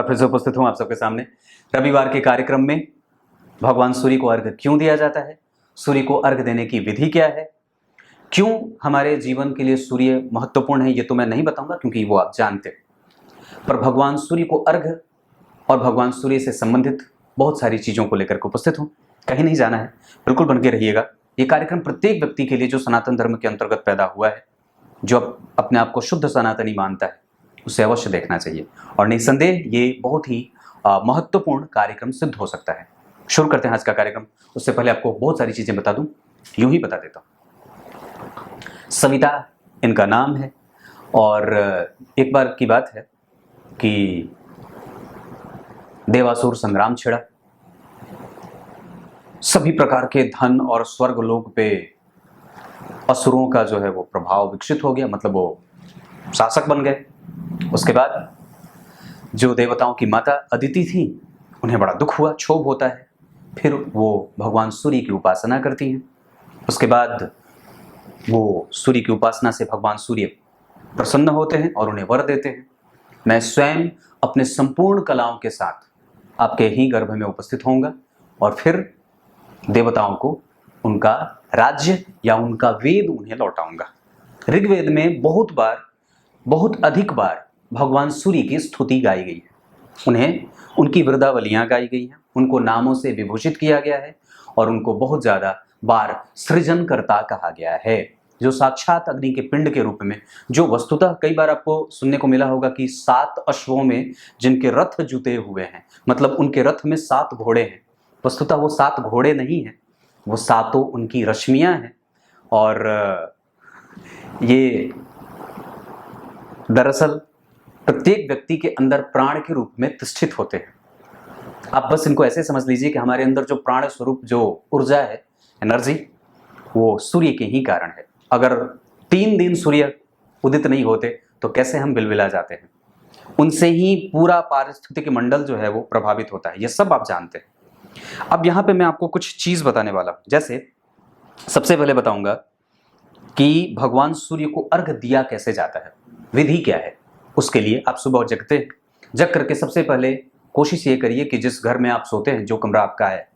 बार फिर से उपस्थित हूँ आप सबके सामने। रविवार के कार्यक्रम में भगवान सूर्य को अर्घ्य क्यों दिया जाता है, सूर्य को अर्घ्य देने की विधि क्या है, क्यों हमारे जीवन के लिए सूर्य महत्वपूर्ण है, ये तो मैं नहीं बताऊंगा क्योंकि वो आप जानते हैं। पर भगवान सूर्य को अर्घ्य और भगवान सूर्य से संबंधित बहुत सारी चीज़ों को लेकर के उपस्थित हूँ। कहीं नहीं जाना है, बिल्कुल बन के रहिएगा। ये कार्यक्रम प्रत्येक व्यक्ति के लिए जो सनातन धर्म के अंतर्गत पैदा हुआ है, जो अपने आप को शुद्ध सनातनी मानता है, उसे अवश्य देखना चाहिए और निसंदेह ये बहुत ही महत्वपूर्ण कार्यक्रम सिद्ध हो सकता है। शुरू करते हैं आज का कार्यक्रम। उससे पहले आपको बहुत सारी चीजें बता दूं, यूं ही बता देता हूं। सविता इनका नाम है और एक बार की बात है कि देवासुर संग्राम छिड़ा, सभी प्रकार के धन और स्वर्ग लोक पे असुरों का जो है वो प्रभाव विकसित हो गया, मतलब वो शासक बन गए। उसके बाद जो देवताओं की माता अदिति थी, उन्हें बड़ा दुख हुआ, क्षोभ होता है। फिर वो भगवान सूर्य की उपासना करती हैं। उसके बाद वो सूर्य की उपासना से भगवान सूर्य प्रसन्न होते हैं और उन्हें वर देते हैं, मैं स्वयं अपने संपूर्ण कलाओं के साथ आपके ही गर्भ में उपस्थित होऊंगा और फिर देवताओं को उनका राज्य या उनका वेद उन्हें लौटाऊंगा। ऋग्वेद में बहुत अधिक बार भगवान सूर्य की स्तुति गाई गई है, उन्हें उनकी वृद्धावलियां गाई गई हैं, उनको नामों से विभूषित किया गया है और उनको बहुत ज्यादा बार सृजनकर्ता कहा गया है, जो साक्षात अग्नि के पिंड के रूप में, जो वस्तुतः कई बार आपको सुनने को मिला होगा कि 7 अश्वों में जिनके रथ जुते हुए हैं, मतलब उनके रथ में 7 घोड़े हैं। वस्तुतः वो 7 घोड़े नहीं हैं, वो 7 उनकी रश्मियां हैं और ये दरअसल प्रत्येक व्यक्ति के अंदर प्राण के रूप में तिष्ठित होते हैं। आप बस इनको ऐसे समझ लीजिए कि हमारे अंदर जो प्राण स्वरूप जो ऊर्जा है, एनर्जी, वो सूर्य के ही कारण है। अगर 3 दिन सूर्य उदित नहीं होते तो कैसे हम बिलबिला जाते हैं, उनसे ही पूरा पारिस्थितिक मंडल जो है वो प्रभावित होता है, ये सब आप जानते हैं। अब यहाँ पे मैं आपको कुछ चीज बताने वाला हूं। जैसे सबसे पहले बताऊंगा कि भगवान सूर्य को अर्घ्य दिया कैसे जाता है, विधि क्या है। उसके लिए आप सुबह जग करके सबसे पहले कोशिश ये करिए कि जिस घर में आप सोते हैं, जो कमरा आपका है,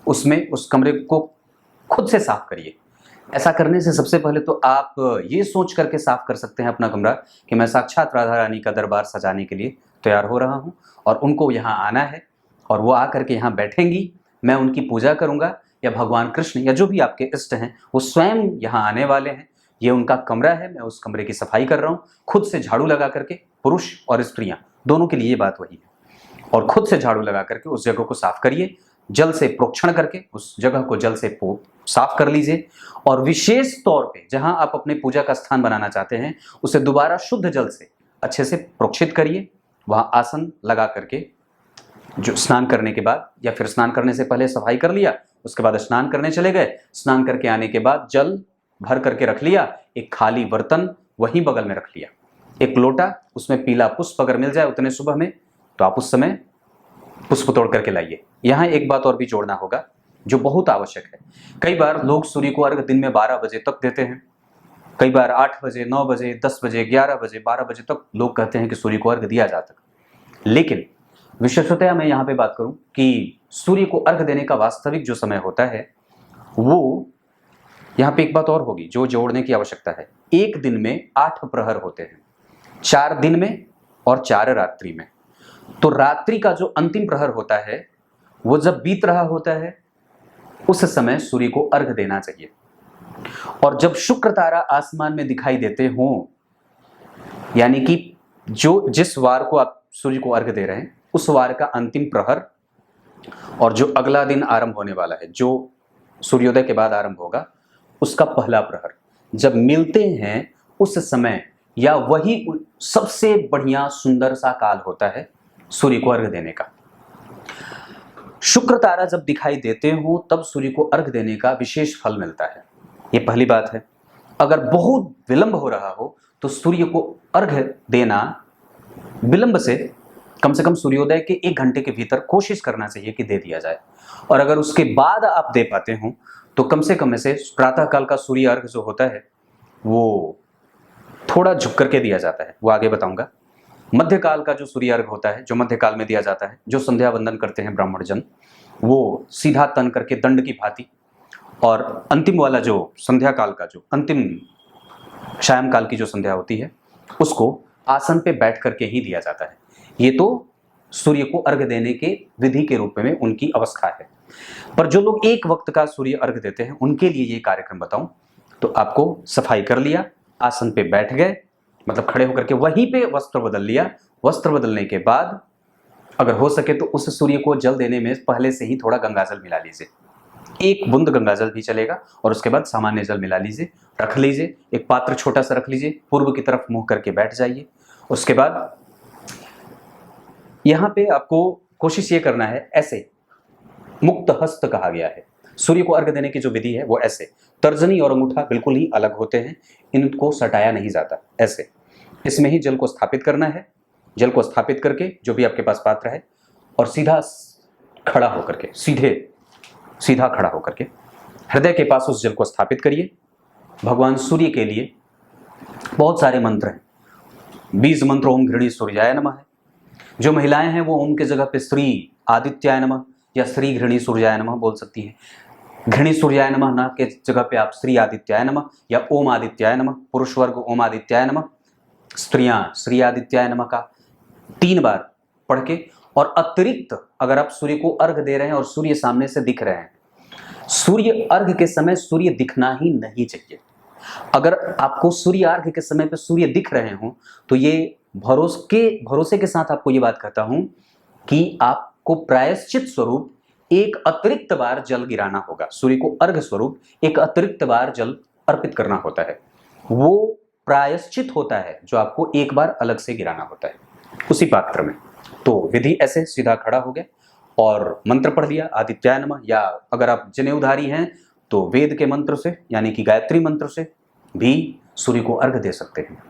उसमें उस कमरे को खुद से साफ करिए। ऐसा करने से सबसे पहले तो आप ये सोच करके साफ कर सकते हैं अपना कमरा कि मैं साक्षात राधा रानी का दरबार सजाने के लिए तैयार हो रहा हूँ और उनको यहाँ आना है और वो आकर के यहाँ बैठेंगी, मैं उनकी पूजा करूँगा, या भगवान कृष्ण या जो भी आपके इष्ट हैं वो स्वयं यहाँ आने वाले हैं, ये उनका कमरा है, मैं उस कमरे की सफाई कर रहा हूँ। खुद से झाड़ू लगा करके, पुरुष और स्त्रियां दोनों के लिए ये बात वही है, और खुद से झाड़ू लगा करके उस जगह को साफ करिए, जल से प्रोक्षण करके उस जगह को जल से साफ कर लीजिए और विशेष तौर पे जहां आप अपने पूजा का स्थान बनाना चाहते हैं उसे दोबारा शुद्ध जल से अच्छे से प्रोक्षित करिए। वहां आसन लगा करके, जो स्नान करने के बाद या फिर स्नान करने से पहले सफाई कर लिया, उसके बाद स्नान करने चले गए, स्नान करके आने के बाद जल भर करके रख लिया, एक खाली बर्तन वहीं बगल में रख लिया, एक लोटा, उसमें पीला पुष्प अगर मिल जाए उतने सुबह में तो आप उस समय पुष्प तोड़ करके लाइए। यहाँ एक बात और भी जोड़ना होगा जो बहुत आवश्यक है। कई बार लोग सूर्य को अर्घ्य दिन में 12 बजे तक देते हैं, कई बार 8 बजे, 9 बजे, 10 बजे, 11 बजे, 12 बजे तक लोग कहते हैं कि सूर्य को अर्घ्य दिया जाता है। लेकिन विशेषतया मैं यहाँ पे बात करूं कि सूर्य को अर्घ्य देने का वास्तविक जो समय होता है, वो यहाँ पे एक बात और होगी जो जोड़ने की आवश्यकता है। एक दिन में 8 प्रहर होते हैं, 4 दिन में और 4 रात्रि में। तो रात्रि का जो अंतिम प्रहर होता है वो जब बीत रहा होता है उस समय सूर्य को अर्घ्य देना चाहिए। और जब शुक्र तारा आसमान में दिखाई देते हों, यानी कि जिस वार को आप सूर्य को अर्घ्य दे रहे हैं उस वार का अंतिम प्रहर और जो अगला दिन आरंभ होने वाला है, जो सूर्योदय के बाद आरंभ होगा, उसका पहला प्रहर जब मिलते हैं उस समय, या वही सबसे बढ़िया सुंदर सा काल होता है सूर्य को अर्घ्य देने का। शुक्र तारा जब दिखाई देते हो तब सूर्य को अर्घ्य देने का विशेष फल मिलता है, ये पहली बात है। अगर बहुत विलंब हो रहा हो तो सूर्य को अर्घ्य देना विलंब से कम सूर्योदय के 1 घंटे के भीतर कोशिश करना चाहिए कि दे दिया जाए। और अगर उसके बाद आप दे पाते हो तो कम से कम से प्रातः काल का सूर्य अर्घ्य जो होता है वो थोड़ा झुक करके दिया जाता है, वो आगे बताऊंगा। मध्यकाल का जो सूर्य अर्घ होता है, जो मध्यकाल में दिया जाता है, जो संध्या वंदन करते हैं ब्राह्मण जन, वो सीधा तन करके दंड की भांति, और अंतिम वाला जो संध्या काल का जो अंतिम शायम काल की जो संध्या होती है उसको आसन पे बैठ करके ही दिया जाता है। ये तो सूर्य को अर्घ देने के विधि के रूप में उनकी अवस्था है। पर जो लोग एक वक्त का सूर्य अर्घ देते हैं उनके लिए ये कार्यक्रम बताऊं तो आपको सफाई कर लिया, आसन पे बैठ गए, मतलब खड़े होकर के वहीं पे वस्त्र बदल लिया। वस्त्र बदलने के बाद अगर हो सके तो उस सूर्य को जल देने में पहले से ही थोड़ा गंगाजल मिला लीजिए, एक बूंद गंगाजल भी चलेगा, और उसके बाद सामान्य जल मिला लीजिए, रख लीजिए, एक पात्र छोटा सा रख लीजिए, पूर्व की तरफ मुंह करके बैठ जाइए। उसके बाद यहां पे आपको कोशिश ये करना है, ऐसे मुक्त हस्त कहा गया है, सूर्य को अर्घ देने की जो विधि है वो ऐसे, तर्जनी और अंगूठा बिल्कुल ही अलग होते हैं, इनको सटाया नहीं जाता, ऐसे इसमें ही जल को स्थापित करना है। जल को स्थापित करके जो भी आपके पास पात्र है, और सीधा खड़ा होकर के, सीधा खड़ा होकर के हृदय के पास उस जल को स्थापित करिए। भगवान सूर्य के लिए बहुत सारे मंत्र हैं, 20 मंत्र ओम घृणी सूर्याय नमः है। जो महिलाएं हैं वो ओम के जगह पे श्री आदित्याय नमः या श्री घृणी सूर्याय नमः बोल सकती हैं। घृणी सूर्याय नमः ना के जगह पे आप श्री आदित्याय नमः या ओम आदित्याय नमः, पुरुष वर्ग ओम आदित्याय नमः, स्त्रियां श्री आदित्याय नमः का 3 बार पढ़ के, और अतिरिक्त अगर आप सूर्य को अर्घ दे रहे हैं और सूर्य सामने से दिख रहे हैं, सूर्य अर्घ के समय सूर्य दिखना ही नहीं चाहिए। अगर आपको सूर्य अर्घ के समय पे सूर्य दिख रहे हो तो ये भरोसे के साथ आपको ये बात कहता हूं कि आपको प्रायश्चित स्वरूप एक अतिरिक्त बार जल गिराना होगा। सूर्य को अर्घ स्वरूप एक अतिरिक्त बार जल अर्पित करना होता है, वो प्रायश्चित होता है जो आपको एक बार अलग से गिराना होता है उसी पात्र में। तो विधि ऐसे, सीधा खड़ा हो गया और मंत्र पढ़ लिया आदित्याय नमः, या अगर आप जनेऊधारी हैं तो वेद के मंत्र से यानी कि गायत्री मंत्र से भी सूर्य को अर्घ दे सकते हैं।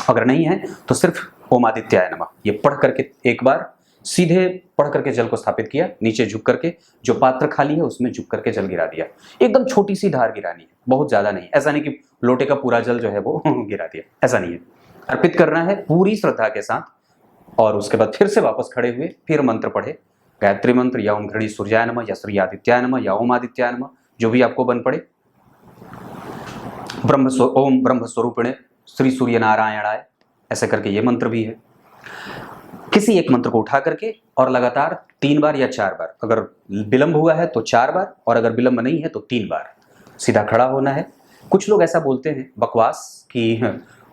अगर नहीं है तो सिर्फ ओम आदित्याय नमः ये पढ़ करके एक बार सीधे पढ़ करके जल को स्थापित किया, नीचे झुक करके जो पात्र खाली है उसमें झुक करके जल गिरा दिया। एकदम छोटी सी धार गिरानी है, बहुत ज्यादा नहीं, ऐसा नहीं कि लोटे का पूरा जल जो है वो गिरा दिया, ऐसा नहीं है। अर्पित करना है पूरी श्रद्धा के साथ, और उसके बाद फिर से वापस खड़े हुए फिर मंत्र पढ़े, गायत्री मंत्र या ओम घृणी सूर्याय नमः या श्री आदित्याय नमः या ओम आदित्याय नमः, जो भी आपको बन पड़े। ओम ब्रह्म स्वरूपिणे श्री सूर्य नारायणाय, ऐसे करके ये मंत्र भी है। किसी एक मंत्र को उठा करके और लगातार 3 बार या 4 बार, अगर विलंब हुआ है तो 4 बार, और अगर विलंब नहीं है तो 3 बार सीधा खड़ा होना है। कुछ लोग ऐसा बोलते हैं बकवास कि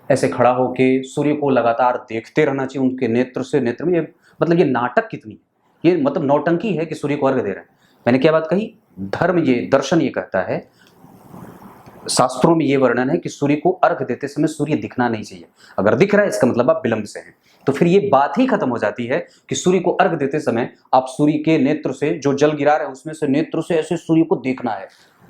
ऐसे खड़ा होके सूर्य को लगातार देखते रहना चाहिए, उनके नेत्र से नेत्र में, ये मतलब ये नाटक कितनी, ये मतलब नौटंकी है कि सूर्य को अर्घ दे रहे हैं। मैंने क्या बात कही, धर्म ये दर्शन ये कहता है, शास्त्रों में ये वर्णन है कि सूर्य को अर्घ देते समय सूर्य दिखना नहीं चाहिए। अगर दिख रहा है इसका मतलब आप विलंब से हैं, तो फिर ये बात ही खत्म हो जाती है कि सूर्य को अर्घ देते समय आप सूर्य के नेत्र से जो जल गिरा रहे हैं उसमें से नेत्र से ऐसे सूर्य को देखना है।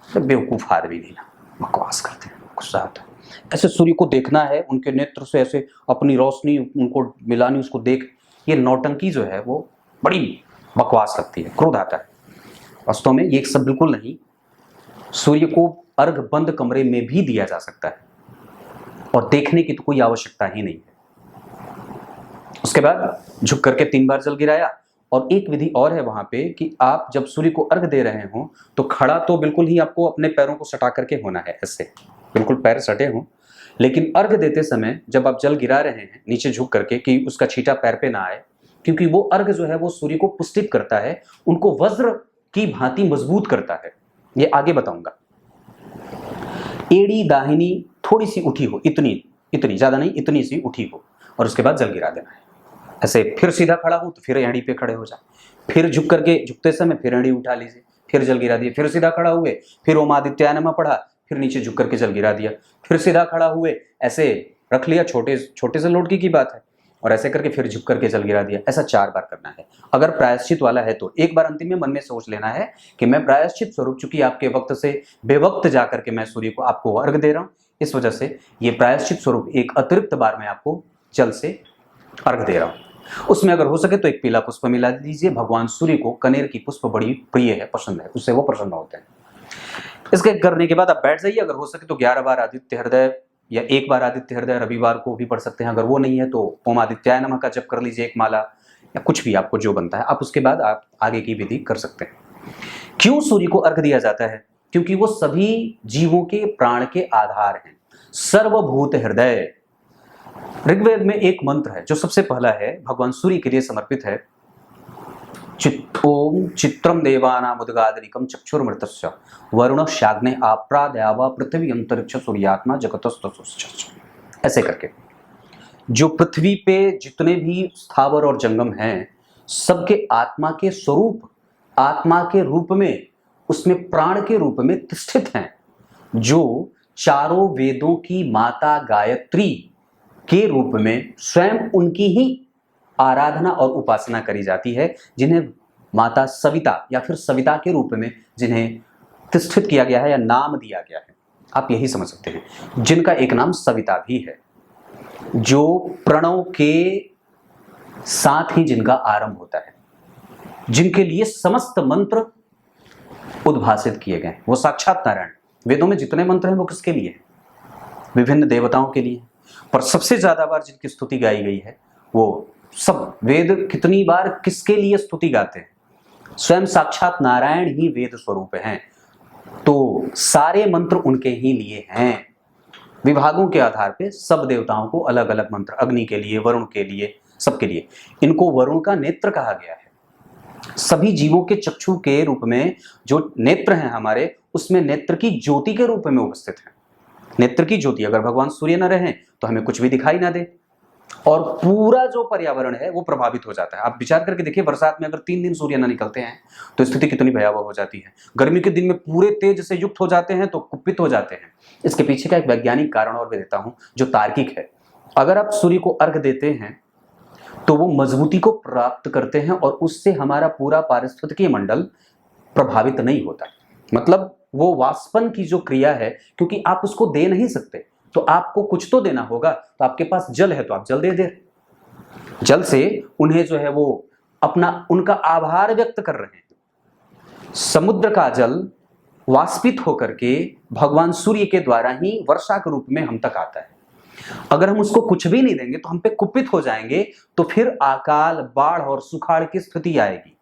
तो बेवकूफ आदमी नहीं ना, बकवास करते हैं, गुस्सा आता है। ऐसे सूर्य को देखना है, उनके नेत्र से ऐसे अपनी रोशनी उनको मिलानी, उसको देख, ये नौटंकी जो है वो बड़ी बकवास लगती है, क्रोध आता है। वास्तव में ये सब बिल्कुल नहीं, सूर्य को अर्घ बंद कमरे में भी दिया जा सकता है और देखने की तो कोई आवश्यकता ही नहीं है। उसके बाद झुक करके 3 बार जल गिराया, और एक विधि और है वहां पे कि आप जब सूर्य को अर्घ दे रहे हो तो खड़ा तो बिल्कुल ही आपको अपने पैरों को सटा करके होना है, ऐसे बिल्कुल पैर सटे हों, लेकिन अर्घ देते समय जब आप जल गिरा रहे हैं नीचे झुक करके कि उसका छींटा पैर पे ना आए, क्योंकि वो अर्घ जो है वो सूर्य को पुष्टित करता है, उनको वज्र की भांति मजबूत करता है। ये आगे बताऊंगा। एड़ी दाहिनी थोड़ी सी उठी हो, इतनी ज्यादा नहीं, इतनी सी उठी हो, और उसके बाद जल गिरा देना है। ऐसे फिर सीधा खड़ा हो तो फिर एड़ी पे खड़े हो जाए, फिर झुक करके झुकते समय फिर एड़ी उठा लीजिए, फिर जल गिरा दिए, फिर सीधा खड़ा हुए, फिर ओम आदित्याय नमः पढ़ा, फिर नीचे झुक करके जल गिरा दिया, फिर सीधा खड़ा हुए, ऐसे रख लिया, छोटे से लोटकी की बात है, और ऐसे करके फिर झुक करके जल गिरा दिया। ऐसा 4 बार करना है। अगर प्रायश्चित वाला है तो एक बार अंतिम में मन में सोच लेना है कि मैं प्रायश्चित स्वरूप, चूंकि आपके वक्त से बेवक्त जाकर के मैं सूर्य को आपको अर्घ दे रहा हूं, इस वजह से ये प्रायश्चित स्वरूप एक अतिरिक्त बार मैं आपको जल से अर्घ दे रहा हूं। उसमें अगर हो सके तो एक पीला पुष्प मिला दीजिए। भगवान सूर्य को कनेर की पुष्प बड़ी प्रिय है, पसंद है, उससे वो प्रसन्न होते हैं। इसके करने के बाद आप बैठ जाइए। अगर हो सके तो 11 बार आदित्य हृदय या एक बार आदित्य हृदय रविवार को भी पढ़ सकते हैं। अगर वो नहीं है तो ओम आदित्याय नमः का जप कर लीजिए एक माला, या कुछ भी आपको जो बनता है आप उसके बाद आप आगे की विधि कर सकते हैं। क्यों सूर्य को अर्घ दिया जाता है? क्योंकि वो सभी जीवों के प्राण के आधार हैं। सर्वभूत हृदय, ऋग्वेद में एक मंत्र है जो सबसे पहला है, भगवान सूर्य के लिए समर्पित है। ओम चित्रम देवानाम उद्गादनिकम चक्षुर्मृतस्य वरुण शाग्ने आप्राद्यावा पृथ्वी अंतरिक्ष सूर्यात्मा जगतस्तुश्च। ऐसे करके जो पृथ्वी पे जितने भी स्थावर और जंगम हैं, सबके आत्मा के स्वरूप, आत्मा के रूप में, उसमें प्राण के रूप में तिष्ठित हैं, जो चारों वेदों की माता गायत्री के रूप में स्वयं उनकी ही आराधना और उपासना करी जाती है, जिन्हें माता सविता या फिर सविता के रूप में जिन्हें तिष्ठित किया गया है या नाम दिया गया है, आप यही समझ सकते हैं, जिनका एक नाम सविता भी है, जो प्रणव के साथ ही जिनका आरंभ होता है, जिनके लिए समस्त मंत्र उद्भासित किए गए। वो साक्षात नारायण। वेदों में जितने मंत्र हैं वो किसके लिए हैं? विभिन्न देवताओं के लिए। पर सबसे ज्यादा बार जिनकी स्तुति गाई गई है, वो सब वेद कितनी बार किसके लिए स्तुति गाते हैं? स्वयं साक्षात नारायण ही वेद स्वरूप हैं, तो सारे मंत्र उनके ही लिए हैं। विभागों के आधार पे सब देवताओं को अलग अलग मंत्र, अग्नि के लिए, वरुण के लिए, सबके लिए। इनको वरुण का नेत्र कहा गया है। सभी जीवों के चक्षु के रूप में जो नेत्र हैं हमारे, उसमें नेत्र की ज्योति के रूप में उपस्थित है। नेत्र की ज्योति, अगर भगवान सूर्य न रहे तो हमें कुछ भी दिखाई ना दे और पूरा जो पर्यावरण है वो प्रभावित हो जाता है। आप विचार करके देखिए, बरसात में अगर 3 दिन सूर्य न निकलते हैं तो स्थिति कितनी भयावह हो जाती है। गर्मी के दिन में पूरे तेज से युक्त हो जाते हैं तो कुपित हो जाते हैं। इसके पीछे का एक वैज्ञानिक कारण और भी देता हूं जो तार्किक है। अगर आप सूर्य को अर्घ देते हैं तो वो मजबूती को प्राप्त करते हैं और उससे हमारा पूरा पारिस्थितिकीय मंडल प्रभावित नहीं होता। मतलब वो वाष्पन की जो क्रिया है, क्योंकि आप उसको दे नहीं सकते तो आपको कुछ तो देना होगा। तो आपके पास जल है तो आप जल दे दे, जल से उन्हें जो है वो अपना, उनका आभार व्यक्त कर रहे हैं। समुद्र का जल वाष्पित होकर के भगवान सूर्य के द्वारा ही वर्षा के रूप में हम तक आता है। अगर हम उसको कुछ भी नहीं देंगे तो हम पे कुपित हो जाएंगे, तो फिर अकाल, बाढ़ और सुखाड़ की स्थिति आएगी।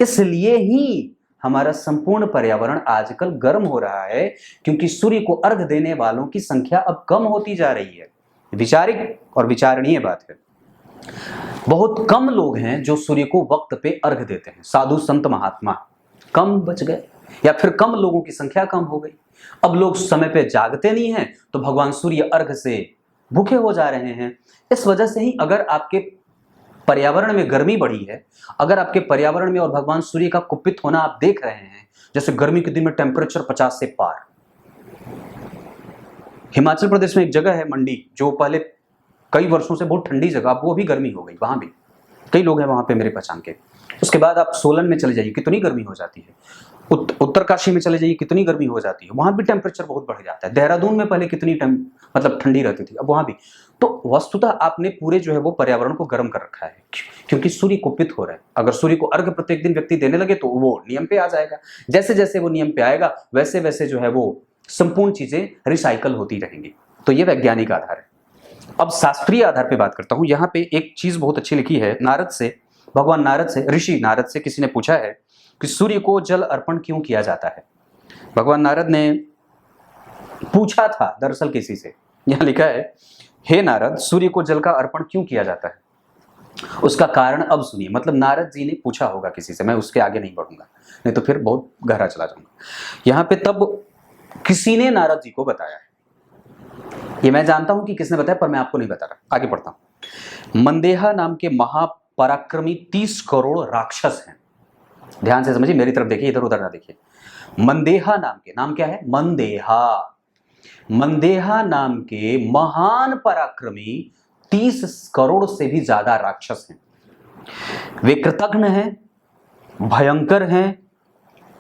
इसलिए ही हमारा संपूर्ण पर्यावरण आजकल गर्म हो रहा है, क्योंकि सूर्य को अर्घ देने वालों की संख्या अब कम होती जा रही है। विचारिक और विचारणीय बात है। बहुत कम लोग हैं जो सूर्य को वक्त पे अर्घ देते हैं। साधु संत महात्मा कम बच गए, या फिर कम लोगों की संख्या कम हो गई। अब लोग समय पे जागते नहीं हैं तो भगवान सूर्य अर्घ से भूखे हो जा रहे हैं। इस वजह से ही अगर आपके पर्यावरण में गर्मी बढ़ी है, अगर आपके पर्यावरण में और भगवान सूर्य का कुपित होना आप देख रहे हैं, जैसे गर्मी के दिन में टेम्परेचर 50 से पार। हिमाचल प्रदेश में एक जगह है मंडी, जो पहले कई वर्षों से बहुत ठंडी जगह, अब वो भी गर्मी हो गई। वहां भी कई लोग हैं वहां पे मेरे पहचान के। उसके बाद आप सोलन में चले जाइए, कितनी गर्मी हो जाती है। उत्तरकाशी में चले जाइए, कितनी गर्मी हो जाती है। वहां भी टेम्परेचर बहुत बढ़ जाता है। देहरादून में पहले कितनी मतलब ठंडी रहती थी, अब वहां भी। तो वस्तुतः आपने पूरे जो है वो पर्यावरण को गर्म कर रखा है, क्योंकि सूर्य कुपित हो रहा है। अगर सूर्य को अर्घ प्रत्येक दिन व्यक्ति देने लगे तो वो नियम पे आ जाएगा। जैसे जैसे वो नियम पे आएगा वैसे वैसे जो है वो संपूर्ण चीजें रिसाइकल होती रहेंगी। तो ये वैज्ञानिक आधार है। अब शास्त्रीय आधार पे बात करता हूं। यहाँ पे एक चीज बहुत अच्छी लिखी है नारद से, भगवान नारद से, ऋषि नारद से किसी ने पूछा है कि सूर्य को जल अर्पण क्यों किया जाता है। भगवान नारद ने पूछा था दरअसल किसी से। यहां लिखा है, हे नारद, सूर्य को जल का अर्पण क्यों किया जाता है? उसका कारण अब सुनिए। मतलब नारद जी ने पूछा होगा किसी से, मैं उसके आगे नहीं बढ़ूंगा, नहीं तो फिर बहुत गहरा चला जाऊंगा। यहां पे तब किसी ने नारद जी को बताया है। ये मैं जानता हूं कि किसने बताया, पर मैं आपको नहीं बता रहा। आगे पढ़ता हूं। मंदेहा नाम के महापराक्रमी 30 करोड़ राक्षस हैं। ध्यान से समझिए, मेरी तरफ देखिए, इधर उधर ना देखिए। मंदेहा नाम के, नाम क्या है? मंदेहा। मंदेहा नाम के महान पराक्रमी 30 करोड़ से भी ज्यादा राक्षस हैं। वे कृतघ्न हैं, भयंकर हैं,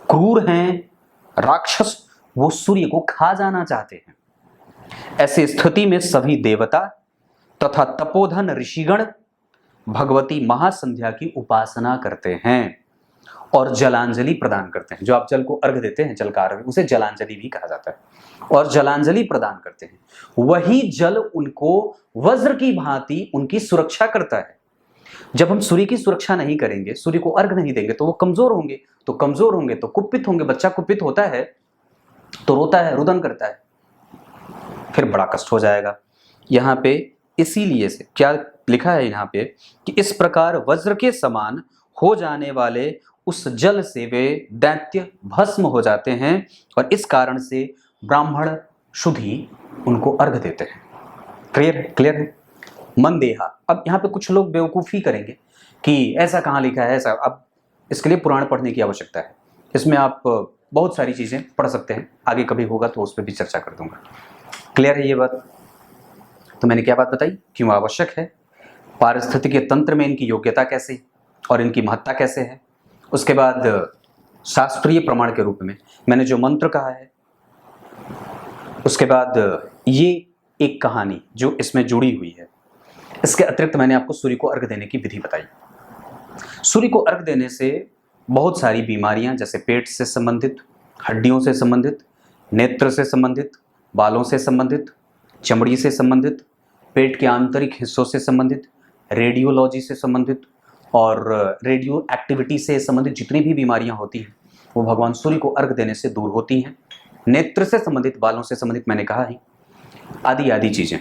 क्रूर हैं, राक्षस। वो सूर्य को खा जाना चाहते हैं। ऐसी स्थिति में सभी देवता तथा तपोधन ऋषिगण भगवती महासंध्या की उपासना करते हैं और जलांजलि प्रदान करते हैं। जो आप जल को अर्घ देते हैं, जल का अर्घ, उसे जलांजलि भी कहा जाता है, और जलांजलि प्रदान करते हैं। वही जल उनको वज्र की भांति उनकी सुरक्षा करता है। जब हम सूर्य की सुरक्षा नहीं करेंगे, सूर्य को अर्घ नहीं देंगे, तो वो कमजोर होंगे, तो कमजोर होंगे तो कुपित होंगे। बच्चा कुपित होता है तो रोता है, रुदन करता है, फिर बड़ा कष्ट हो जाएगा। यहाँ पे इसीलिए से क्या लिखा है यहाँ पे कि इस प्रकार वज्र के समान हो जाने वाले उस जल से वे दैत्य भस्म हो जाते हैं, और इस कारण से ब्राह्मण शुद्धि उनको अर्घ देते हैं। क्लियर है? मनदेहा। अब यहाँ पे कुछ लोग बेवकूफ़ी करेंगे कि ऐसा कहाँ लिखा है ऐसा। अब इसके लिए पुराण पढ़ने की आवश्यकता है। इसमें आप बहुत सारी चीज़ें पढ़ सकते हैं, आगे कभी होगा तो उस पर भी चर्चा कर दूंगा। क्लियर है ये बात? तो मैंने क्या बात बताई, क्यों आवश्यक है, पारिस्थितिकीय तंत्र में इनकी योग्यता कैसे और इनकी महत्ता कैसे है। उसके बाद शास्त्रीय प्रमाण के रूप में मैंने जो मंत्र कहा है, उसके बाद ये एक कहानी जो इसमें जुड़ी हुई है। इसके अतिरिक्त मैंने आपको सूर्य को अर्घ देने की विधि बताई। सूर्य को अर्घ देने से बहुत सारी बीमारियां, जैसे पेट से संबंधित, हड्डियों से संबंधित, नेत्र से संबंधित, बालों से संबंधित, चमड़ी से संबंधित, पेट के आंतरिक हिस्सों से संबंधित, रेडियोलॉजी से संबंधित और रेडियो एक्टिविटी से संबंधित जितनी भी बीमारियां होती हैं वो भगवान सूर्य को अर्घ देने से दूर होती हैं। नेत्र से संबंधित, बालों से संबंधित मैंने कहा है, आदि आदि चीज़ें।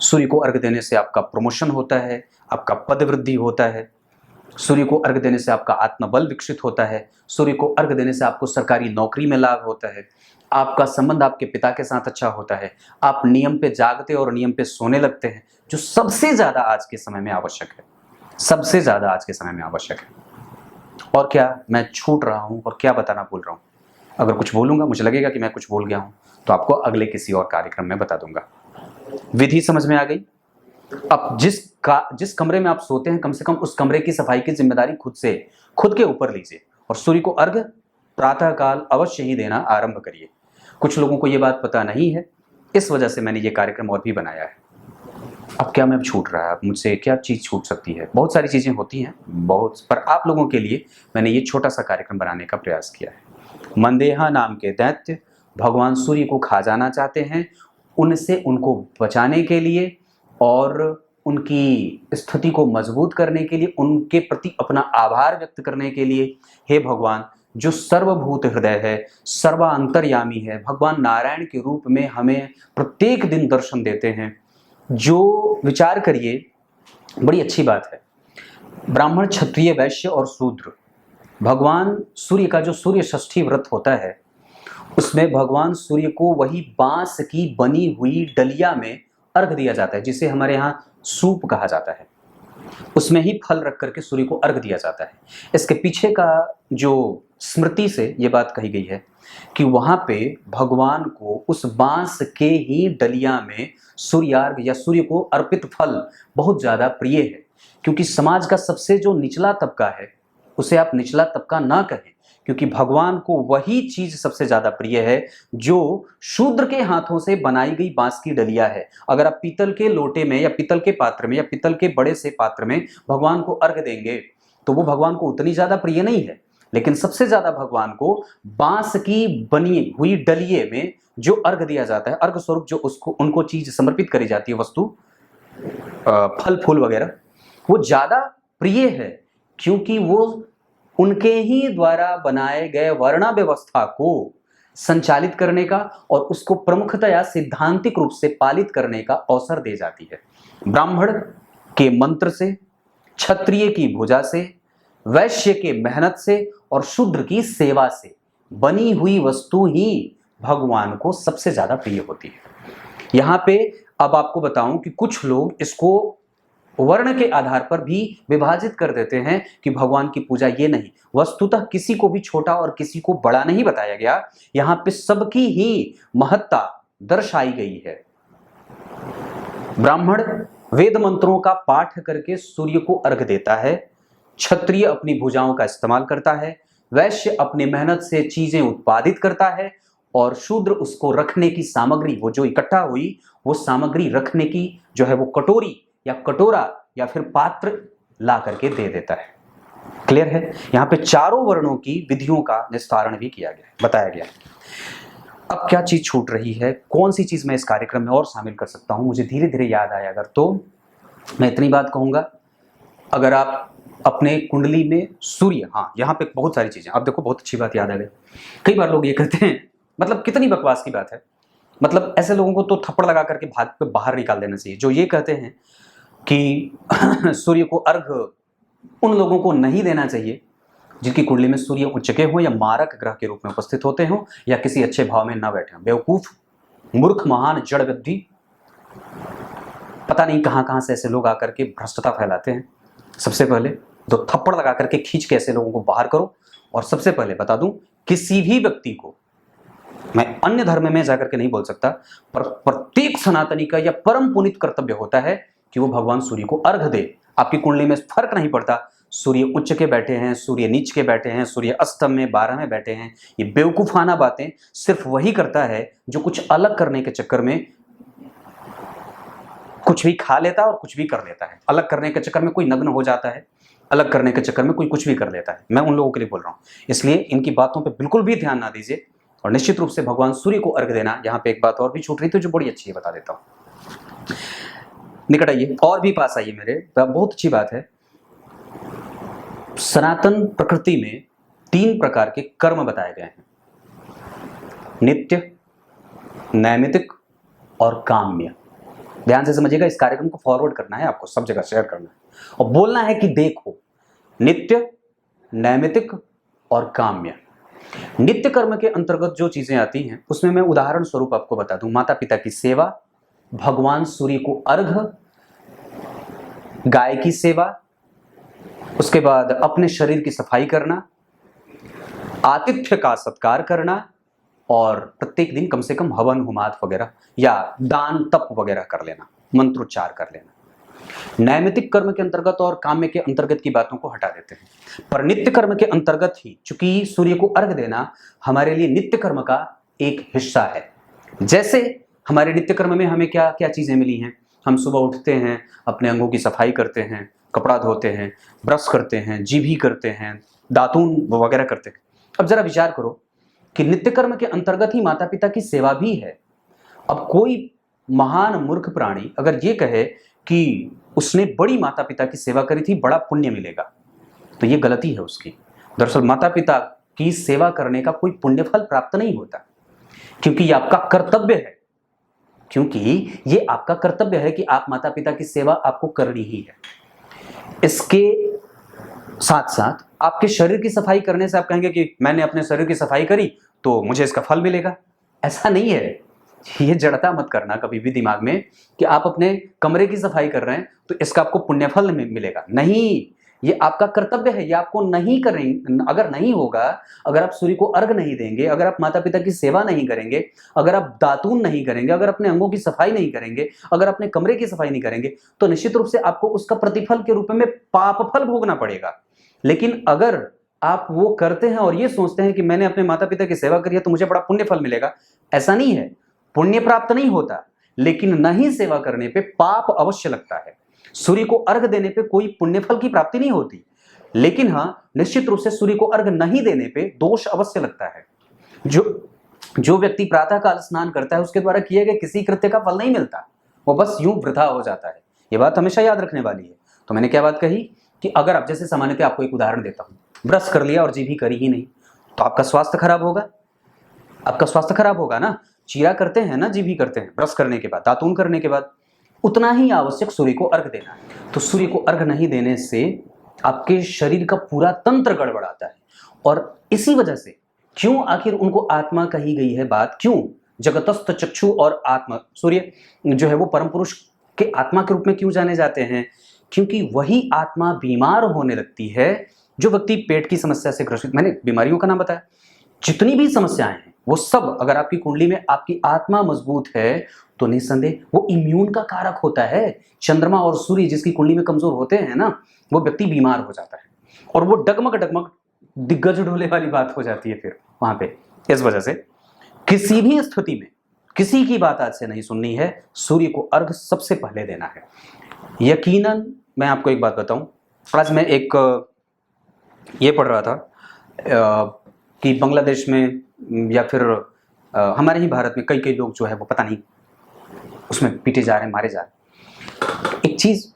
सूर्य को अर्घ देने से आपका प्रमोशन होता है, आपका पद वृद्धि होता है, सूर्य को अर्घ देने से आपका आत्मबल विकसित होता है, सूर्य को अर्घ देने से आपको सरकारी नौकरी में लाभ होता है, आपका संबंध आपके पिता के साथ अच्छा होता है, आप नियम पे जागते और नियम पे सोने लगते हैं, जो सबसे ज़्यादा आज के समय में आवश्यक है, सबसे ज़्यादा आज के समय में आवश्यक है। और क्या मैं छूट रहा हूँ और क्या बताना भूल रहा हूँ? अगर कुछ बोलूँगा, मुझे लगेगा कि मैं कुछ भूल गया हूँ, तो आपको अगले किसी और कार्यक्रम में बता दूंगा। विधि समझ में आ गई? अब जिस कमरे में आप सोते हैं, कम से कम उस कमरे की सफाई की जिम्मेदारी खुद के ऊपर लीजिए, और सूर्य को अर्घ प्रातःकाल अवश्य ही देना आरंभ करिए। कुछ लोगों को ये बात पता नहीं है, इस वजह से मैंने ये कार्यक्रम और भी बनाया है। अब क्या मैं छूट रहा है? अब मुझसे क्या चीज़ छूट सकती है? बहुत सारी चीज़ें होती हैं, बहुत, पर आप लोगों के लिए मैंने ये छोटा सा कार्यक्रम बनाने का प्रयास किया है। मंदेहा नाम के दैत्य भगवान सूर्य को खा जाना चाहते हैं। उनसे उनको बचाने के लिए और उनकी स्थिति को मजबूत करने के लिए, उनके प्रति अपना आभार व्यक्त करने के लिए, हे भगवान जो सर्वभूत हृदय है, सर्वांतर्यामी है, भगवान नारायण के रूप में हमें प्रत्येक दिन दर्शन देते हैं। जो विचार करिए, बड़ी अच्छी बात है, ब्राह्मण, क्षत्रिय, वैश्य और शूद्र, भगवान सूर्य का जो सूर्य षष्ठी व्रत होता है उसमें भगवान सूर्य को वही बांस की बनी हुई डलिया में अर्घ दिया जाता है, जिसे हमारे यहाँ सूप कहा जाता है। उसमें ही फल रख करके सूर्य को अर्घ दिया जाता है। इसके पीछे का जो स्मृति से ये बात कही गई है कि वहां पे भगवान को उस बांस के ही डलिया में सूर्यार्घ या सूर्य को अर्पित फल बहुत ज्यादा प्रिय है। क्योंकि समाज का सबसे जो निचला तबका है उसे आप निचला तबका ना कहें, क्योंकि भगवान को वही चीज सबसे ज्यादा प्रिय है जो शूद्र के हाथों से बनाई गई बांस की डलिया है। अगर आप पीतल के लोटे में या पीतल के पात्र में या पीतल के बड़े से पात्र में भगवान को अर्घ देंगे तो वो भगवान को उतनी ज्यादा प्रिय नहीं है। लेकिन सबसे ज्यादा भगवान को बांस की बनी हुई डलिये में जो अर्घ दिया जाता है, अर्घ स्वरूप जो उनको चीज समर्पित करी जाती है, वस्तु, फल फूल वगैरह, वो ज्यादा प्रिय है, क्योंकि वो उनके ही द्वारा बनाए गए वर्णा व्यवस्था को संचालित करने का और उसको प्रमुखतया सिद्धांतिक रूप से पालित करने का अवसर दे जाती है। ब्राह्मण के मंत्र से, क्षत्रिय की भुजा से, वैश्य के मेहनत से और शूद्र की सेवा से बनी हुई वस्तु ही भगवान को सबसे ज्यादा प्रिय होती है। यहाँ पे अब आपको बताऊं कि कुछ लोग इसको वर्ण के आधार पर भी विभाजित कर देते हैं कि भगवान की पूजा ये नहीं। वस्तुतः किसी को भी छोटा और किसी को बड़ा नहीं बताया गया, यहाँ पे सबकी ही महत्ता दर्शाई गई है। ब्राह्मण वेद मंत्रों का पाठ करके सूर्य को अर्घ देता है, क्षत्रिय अपनी भुजाओं का इस्तेमाल करता है, वैश्य अपनी मेहनत से चीजें उत्पादित करता है और शूद्र उसको रखने की सामग्री, वो जो इकट्ठा हुई वो सामग्री रखने की जो है वो कटोरी या कटोरा या फिर पात्र ला करके दे देता है। क्लियर है? यहाँ पे चारों वर्णों की विधियों का निस्तारण भी किया गया है, बताया गया है। अब क्या चीज छूट रही है, कौन सी चीज मैं इस कार्यक्रम में और शामिल कर सकता हूं, मुझे धीरे धीरे याद आया अगर, तो मैं इतनी बात कहूंगा, अगर आप अपने कुंडली में सूर्य, हाँ यहाँ पे बहुत सारी चीजें, अब देखो बहुत अच्छी बात याद आ गई। कई बार लोग ये कहते हैं, मतलब कितनी बकवास की बात है, मतलब ऐसे लोगों को तो थप्पड़ लगा करके भाग पे बाहर निकाल देना चाहिए जो ये कहते हैं कि सूर्य को अर्घ उन लोगों को नहीं देना चाहिए जिनकी कुंडली में सूर्य उच्चके हो या मारक ग्रह के रूप में उपस्थित होते हो या किसी अच्छे भाव में न बैठे हो। बेवकूफ, मूर्ख, महान, जड़ बुद्धि, पता नहीं कहां कहां से ऐसे लोग आकर के भ्रष्टता फैलाते हैं। सबसे पहले दो थप्पड़ लगा करके खींच के ऐसे लोगों को बाहर करो। और सबसे पहले बता दूं, किसी भी व्यक्ति को, मैं अन्य धर्म में जाकर के नहीं बोल सकता, पर प्रत्येक सनातनी का यह परम पुनीत कर्तव्य होता है कि वो भगवान सूर्य को अर्घ दे। आपकी कुंडली में फर्क नहीं पड़ता, सूर्य उच्च के बैठे हैं, सूर्य नीच के बैठे हैं, सूर्य अस्तम में 12 में बैठे हैं, ये बेवकूफाना बातें सिर्फ वही करता है जो कुछ अलग करने के चक्कर में कुछ भी खा लेता है और कुछ भी कर लेता है। अलग करने के चक्कर में कोई नग्न हो जाता है, अलग करने के चक्कर में कोई कुछ भी कर लेता है। मैं उन लोगों के लिए बोल रहा हूं, इसलिए इनकी बातों पर बिल्कुल भी ध्यान ना दीजिए। और निश्चित रूप से भगवान सूर्य को अर्घ देना, यहाँ पे एक बात और भी छूट रही थी जो बड़ी अच्छी है, बता देता हूं। निकट आइए और भी पास आइए मेरे, बहुत अच्छी बात है। सनातन प्रकृति में 3 प्रकार के कर्म बताए गए हैं, नित्य, नैमित्तिक और काम्य। ध्यान से समझिएगा, इस कार्यक्रम को फॉरवर्ड करना है आपको, सब जगह शेयर करना है और बोलना है कि देखो, नित्य, नैमित्तिक और काम्य। नित्य कर्म के अंतर्गत जो चीजें आती हैं उसमें मैं उदाहरण स्वरूप आपको बता दूं, माता पिता की सेवा, भगवान सूर्य को अर्घ, गाय की सेवा, उसके बाद अपने शरीर की सफाई करना, आतिथ्य का सत्कार करना और प्रत्येक दिन कम से कम हवन हुमात वगैरह या दान तप वगैरह कर लेना, मंत्रोच्चार कर लेना। नैमित्तिक कर्म के अंतर्गत और काम्य के अंतर्गत की बातों को हटा देते हैं, पर नित्य कर्म के अंतर्गत ही, चूंकि सूर्य को अर्घ देना हमारे लिए नित्य कर्म का एक हिस्सा है। जैसे हमारे नित्य कर्म में हमें क्या क्या चीजें मिली हैं, हम सुबह उठते हैं, अपने अंगों की सफाई करते हैं, कपड़ा धोते हैं, ब्रश करते हैं, जीभी करते हैं, दातून वगैरह करते हैं। अब जरा विचार करो कि नित्य कर्म के अंतर्गत ही माता पिता की सेवा भी है। अब कोई महान मूर्ख प्राणी अगर ये कहे कि उसने बड़ी माता पिता की सेवा करी थी, बड़ा पुण्य मिलेगा, तो ये गलती है उसकी। दरअसल माता पिता की सेवा करने का कोई पुण्य फल प्राप्त नहीं होता, क्योंकि ये आपका कर्तव्य है, क्योंकि ये आपका कर्तव्य है कि आप माता पिता की सेवा आपको करनी ही है। इसके साथ साथ आपके शरीर की सफाई करने से आप कहेंगे कि मैंने अपने शरीर की सफाई करी तो मुझे इसका फल मिलेगा, ऐसा नहीं है। ये जड़ता मत करना कभी भी दिमाग में कि आप अपने कमरे की सफाई कर रहे हैं तो इसका आपको पुण्य फल मिलेगा, नहीं। ये आपका कर्तव्य है, ये आपको नहीं करेंगे, अगर नहीं होगा, अगर आप सूर्य को अर्घ नहीं देंगे, अगर आप माता पिता की सेवा नहीं करेंगे, अगर आप दातून नहीं करेंगे, अगर अपने अंगों की सफाई नहीं करेंगे, अगर अपने कमरे की सफाई नहीं करेंगे, तो निश्चित रूप से आपको उसका प्रतिफल के रूप में पाप फल भोगना पड़ेगा। लेकिन अगर आप वो करते हैं और ये सोचते हैं कि मैंने अपने माता पिता की सेवा करी है तो मुझे बड़ा पुण्य फल मिलेगा, ऐसा नहीं है। पुण्य प्राप्त नहीं होता, लेकिन नहीं सेवा करने पे पाप अवश्य लगता है। सूर्य को अर्घ देने पे कोई पुण्य फल की प्राप्ति नहीं होती, लेकिन हाँ, निश्चित रूप से सूर्य को अर्घ नहीं देने पे दोष अवश्य लगता है। जो व्यक्ति प्रातः काल स्नान करता है उसके द्वारा किए गए किसी कृत्य का फल नहीं मिलता, वो बस यूं वृथा हो जाता है। ये बात हमेशा याद रखने वाली है। तो मैंने क्या बात कही कि अगर आप, जैसे सामान्यतः आपको एक उदाहरण देता हूं, ब्रश कर लिया और जीभी करी ही नहीं, तो आपका स्वास्थ्य खराब होगा, आपका स्वास्थ्य खराब होगा ना। चीरा करते हैं ना, जीभी करते हैं ब्रश करने के बाद, दातून करने के बाद, उतना ही आवश्यक सूर्य को अर्घ देना है। तो सूर्य को अर्घ नहीं देने से आपके शरीर का पूरा तंत्र गड़बड़ाता है। और इसी वजह से क्यों आखिर उनको आत्मा कही गई है बात, क्यों जगतस्थ चक्षु और आत्मा, सूर्य जो है वो परम पुरुष के आत्मा के रूप में क्यों जाने जाते हैं, क्योंकि वही आत्मा बीमार होने लगती है जो व्यक्ति पेट की समस्या से ग्रसित, मैंने बीमारियों का नाम बताया, जितनी भी समस्याएं हैं वो सब, अगर आपकी कुंडली में आपकी आत्मा मजबूत है तो निस्संदेह वो इम्यून का कारक होता है। चंद्रमा और सूर्य जिसकी कुंडली में कमजोर होते हैं ना, वो व्यक्ति बीमार हो जाता है और वो डगमग डगमग दिग्गज ढोले वाली बात हो जाती है फिर वहां पे। इस वजह से किसी भी स्थिति में किसी की बात आज से नहीं सुननी है, सूर्य को अर्घ सबसे पहले देना है। यकीनन मैं आपको एक बात बताऊं, आज मैं एक ये पढ़ रहा था कि बांग्लादेश में या फिर हमारे ही भारत में कई कई लोग जो है वो पता नहीं उसमें पीटे जा रहे हैं, मारे जा रहे हैं। एक चीज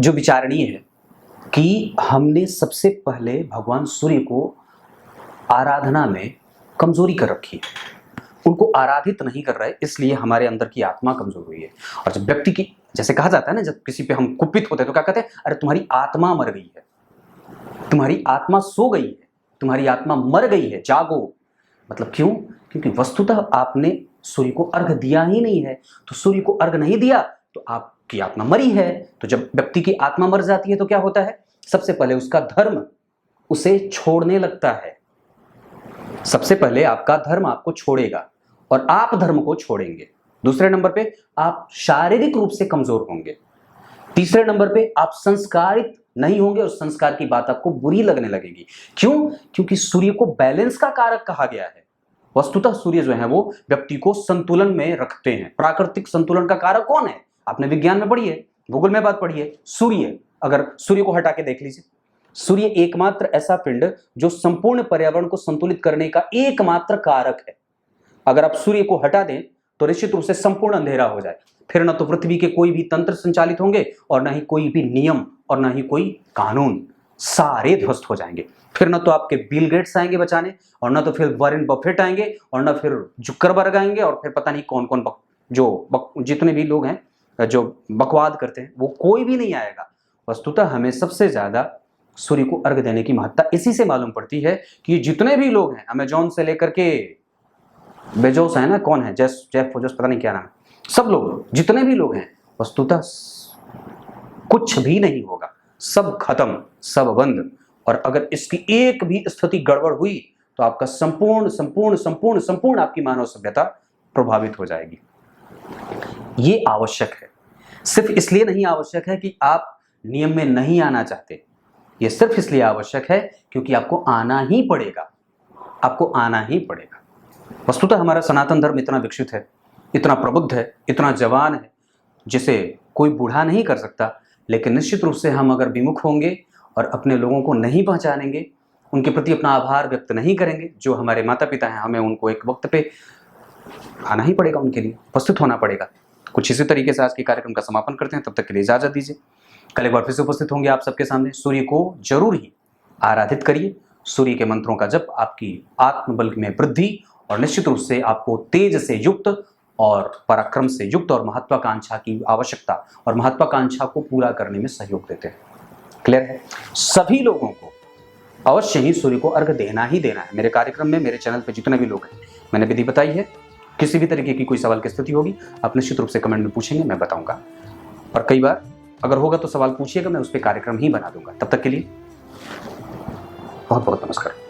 जो विचारणीय है कि हमने सबसे पहले भगवान सूर्य को आराधना में कमजोरी कर रखी है, उनको आराधित नहीं कर रहे, इसलिए हमारे अंदर की आत्मा कमजोर हुई है। और जब व्यक्ति की, जैसे कहा जाता है ना, जब किसी पे हम कुपित होते हैं तो क्या कहते हैं, अरे तुम्हारी आत्मा मर गई है, तुम्हारी आत्मा सो गई है, तुम्हारी आत्मा मर गई है, जागो। मतलब क्यों? क्योंकि वस्तुतः आपने सूर्य को अर्घ दिया ही नहीं है। तो सूर्य को अर्घ नहीं दिया तो आपकी आत्मा मरी है। तो जब व्यक्ति की आत्मा मर जाती है तो क्या होता है? सबसे पहले उसका धर्म उसे छोड़ने लगता है। सबसे पहले आपका धर्म आपको छोड़ेगा और आप धर्म को छोड़ेंगे। दूसरे नंबर पे आप शारीरिक रूप से कमजोर होंगे। तीसरे नंबर पे आप संस्कारित नहीं होंगे और संस्कार की बात आपको बुरी लगने लगेगी। क्यों? क्योंकि सूर्य को बैलेंस का कारक कहा गया है। वस्तुतः सूर्य जो है वो व्यक्ति को संतुलन में रखते हैं। प्राकृतिक संतुलन का कारक कौन है? आपने विज्ञान में पढ़ी है, भूगोल में बात पढ़ी है, सूर्य। अगर सूर्य को हटा के देख लीजिए, सूर्य एकमात्र ऐसा पिंड जो संपूर्ण पर्यावरण को संतुलित करने का एकमात्र कारक है। अगर आप सूर्य को हटा दें तो निश्चित रूप से संपूर्ण अंधेरा हो जाए। फिर न तो पृथ्वी के कोई भी तंत्र संचालित होंगे और न ही कोई भी नियम और न ही कोई कानून, सारे ध्वस्त हो जाएंगे। फिर न तो आपके बिल गेट्स आएंगे बचाने, और न तो फिर वॉरेन बफेट आएंगे, और न फिर जुकरबर्ग आएंगे, और फिर पता नहीं कौन कौन जितने भी लोग हैं जो बकवाद करते हैं, वो कोई भी नहीं आएगा। वस्तुतः हमें सबसे ज्यादा सूर्य को अर्घ देने की महत्ता इसी से मालूम पड़ती है कि जितने भी लोग हैं, अमेजोन से लेकर के बेजोस है ना, कौन है, जेफ बेजोस, पता नहीं क्या नाम है, सब लोग, जितने भी लोग हैं, वस्तुतः कुछ भी नहीं होगा, सब खत्म, सब बंद। और अगर इसकी एक भी स्थिति गड़बड़ हुई तो आपका संपूर्ण संपूर्ण संपूर्ण संपूर्ण आपकी मानव सभ्यता प्रभावित हो जाएगी। ये आवश्यक है। सिर्फ इसलिए नहीं आवश्यक है कि आप नियम में नहीं आना चाहते, ये सिर्फ इसलिए आवश्यक है क्योंकि आपको आना ही पड़ेगा, आपको आना ही पड़ेगा। वस्तुतः हमारा सनातन धर्म इतना विकसित है, इतना प्रबुद्ध है, इतना जवान है, जिसे कोई बूढ़ा नहीं कर सकता। लेकिन निश्चित रूप से हम अगर विमुख होंगे और अपने लोगों को नहीं पहचानेंगे, उनके प्रति अपना आभार व्यक्त नहीं करेंगे, जो हमारे माता पिता हैं, हमें उनको एक वक्त पे आना ही पड़ेगा, उनके लिए उपस्थित होना पड़ेगा। कुछ इसी तरीके से आज के कार्यक्रम का समापन करते हैं। तब तक के लिए इजाजत दीजिए। कल एक बार फिर से उपस्थित होंगे आप सबके सामने। सूर्य को जरूर ही आराधित करिए। सूर्य के मंत्रों का जप आपकी आत्मबल में वृद्धि और निश्चित रूप से आपको तेज से युक्त और पराक्रम से युक्त और महत्वाकांक्षा की आवश्यकता और महत्वाकांक्षा को पूरा करने में सहयोग देते हैं। क्लियर है? सभी लोगों को अवश्य ही सूर्य को अर्घ देना ही देना है। मेरे कार्यक्रम में, मेरे चैनल पर जितने भी लोग हैं, मैंने विधि बताई है। किसी भी तरीके की कोई सवाल की स्थिति होगी, आप निश्चित रूप से कमेंट में पूछेंगे, मैं बताऊंगा। और कई बार अगर होगा तो सवाल पूछिएगा, मैं उस पर कार्यक्रम ही बना दूंगा। तब तक के लिए बहुत बहुत नमस्कार।